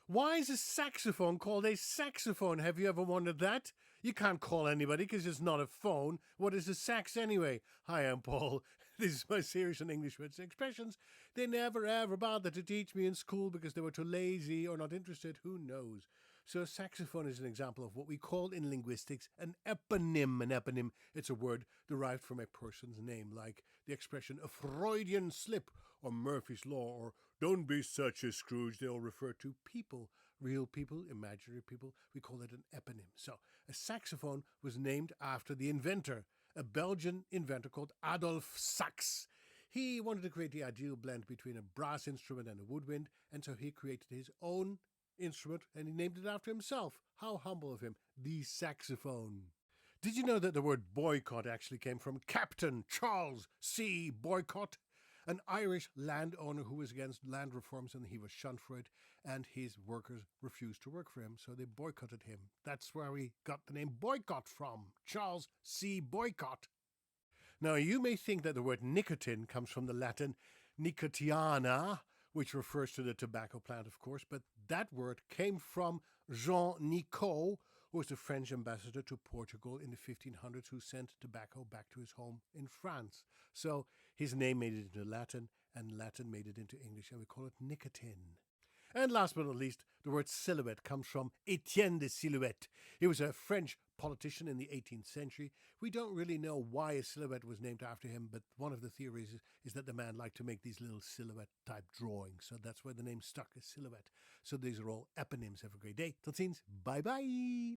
Why is a saxophone called a saxophone? Have you ever wondered that? You can't call anybody because it's not a phone. What is a sax anyway? Hi, I'm Paul. This is my series on English words and expressions. They never ever bothered to teach me in school because they were too lazy or not interested. Who knows? So a saxophone is an example of what we call in linguistics an eponym. An eponym, it's a word derived from a person's name, like the expression a Freudian slip or Murphy's Law or don't be such a Scrooge. They all refer to people, real people, imaginary people. We call it an eponym. So a saxophone was named after the inventor, a Belgian inventor called Adolf Sax. He wanted to create the ideal blend between a brass instrument and a woodwind, and so he created his own instrument and he named it after himself. How humble of him, the saxophone. Did you know that the word boycott actually came from Captain Charles C. Boycott, an Irish landowner who was against land reforms and he was shunned for it, and his workers refused to work for him, so they boycotted him. That's where we got the name boycott from, Charles C. Boycott. Now, you may think that the word nicotine comes from the Latin nicotiana, which refers to the tobacco plant, of course, but that word came from Jean Nicot, who was the French ambassador to Portugal in the 1500s, who sent tobacco back to his home in France. So his name made it into Latin, and Latin made it into English, and we call it nicotine. And last but not least, the word silhouette comes from Etienne de Silhouette. He was a French politician in the 18th century. We don't really know why a silhouette was named after him, but one of the theories is that the man liked to make these little silhouette type drawings. So that's where the name stuck, as silhouette. So these are all eponyms. Have a great day. Tot ziens. Bye bye.